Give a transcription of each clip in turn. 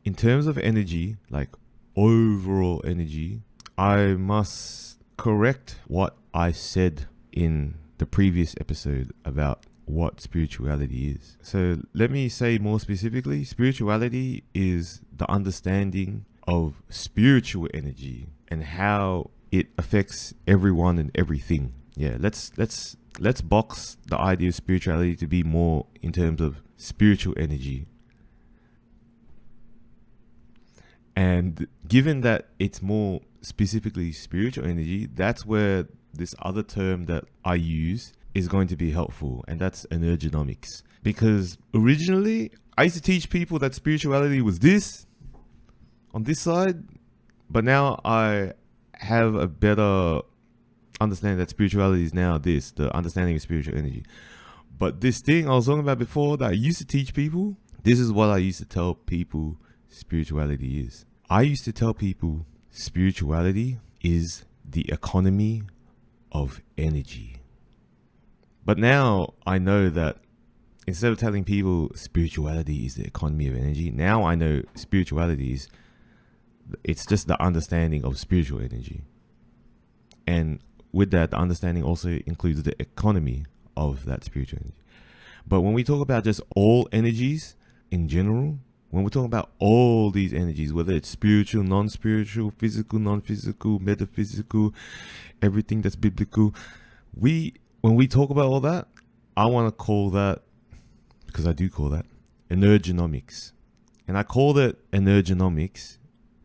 in terms of energy, like overall energy, I must correct what I said in the previous episode about what spirituality is. So let me say more specifically, spirituality is the understanding of spiritual energy and how it affects everyone and everything. Yeah, let's box the idea of spirituality to be more in terms of spiritual energy. And given that it's more specifically spiritual energy, that's where this other term that I use is going to be helpful, and that's energenomics. Because originally, I used to teach people that spirituality was this, on this side, but now I have a better understanding that spirituality is now this, the understanding of spiritual energy. But this thing I was talking about before that I used to teach people, this is what I used to tell people spirituality is. I used to tell people spirituality is the economy of energy. But now I know that instead of telling people spirituality is the economy of energy, now I know spirituality is, it's just the understanding of spiritual energy. And with that, the understanding also includes the economy of that spiritual energy. But when we talk about just all energies in general, when we're talking about all these energies, whether it's spiritual, non-spiritual, physical, non-physical, metaphysical, everything that's biblical, when we talk about all that, I want to call that, because I do call that, energenomics. And I called it energenomics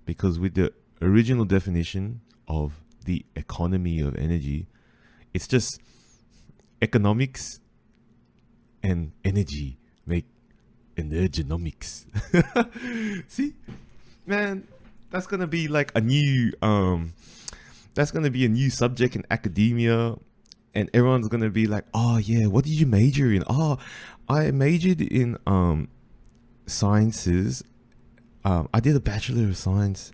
because with the original definition of the economy of energy, it's just economics and energy make energenomics. See, man, that's gonna be like a new that's gonna be a new subject in academia, and everyone's gonna be like, oh yeah, what did you major in? Oh, I majored in sciences. I did a Bachelor of Science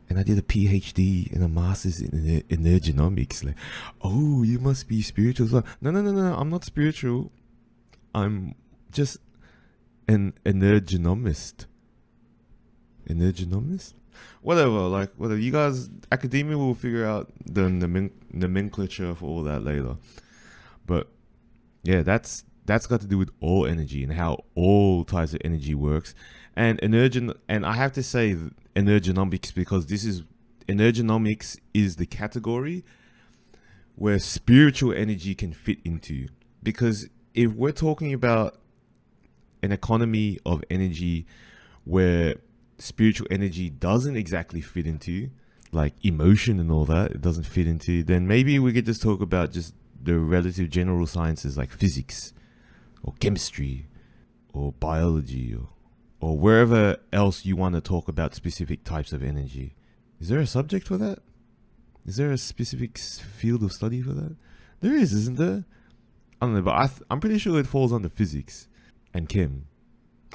and I did a PhD and a master's in energenomics. Like, oh, you must be spiritual as well. No, I'm not spiritual. I'm just an energenomist. Energenomist? Whatever, you guys, academia will figure out the nomenclature for all that later. But yeah, that's got to do with all energy and how all types of energy works. And I have to say energenomics because energenomics is the category where spiritual energy can fit into. Because if we're talking about an economy of energy where spiritual energy doesn't exactly fit into, like emotion and all that, it doesn't fit into, then maybe we could just talk about just the relative general sciences like physics or chemistry or biology or wherever else you want to talk about specific types of energy. Is there a subject for that? Is there a specific field of study for that? There is, isn't there? I don't know, but I'm pretty sure it falls under physics and chem,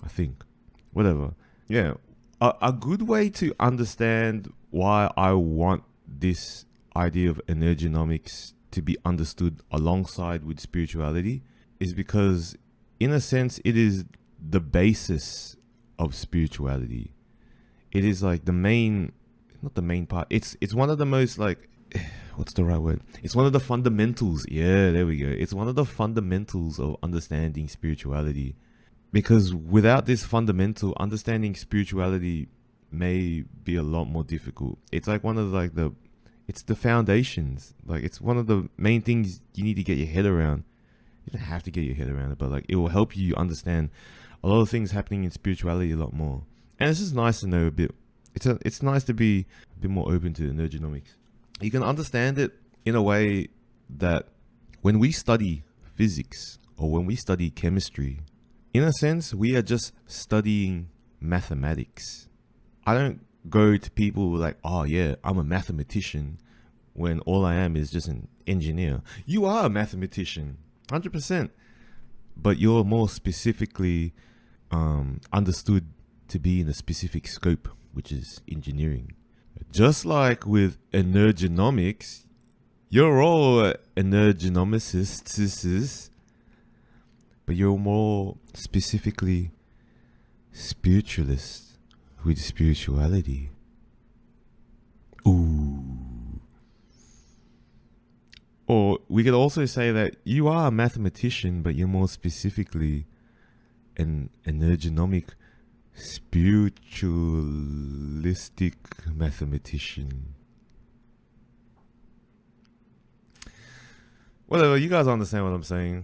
I think. Whatever. Yeah. A good way to understand why I want this idea of energenomics to be understood alongside with spirituality is because, in a sense, it is the basis of spirituality. It is like the main, not the main part. It's one of the most like, what's the right word? It's one of the fundamentals. Yeah, there we go. It's one of the fundamentals of understanding spirituality. Because without this fundamental, understanding spirituality may be a lot more difficult. It's like one of it's the foundations. Like it's one of the main things you need to get your head around. You don't have to get your head around it, but like it will help you understand a lot of things happening in spirituality a lot more. And it's just nice to know a bit. It's nice to be a bit more open to energenomics. You can understand it in a way that when we study physics or when we study chemistry, in a sense, we are just studying mathematics. I don't go to people like, oh yeah, I'm a mathematician, when all I am is just an engineer. You are a mathematician, 100%. But you're more specifically understood to be in a specific scope, which is engineering. Just like with energenomics, you're all energenomicists, but you're more specifically spiritualists with spirituality. Ooh. Or we could also say that you are a mathematician, but you're more specifically an energenomic, spiritualistic mathematician. Whatever, you guys understand what I'm saying.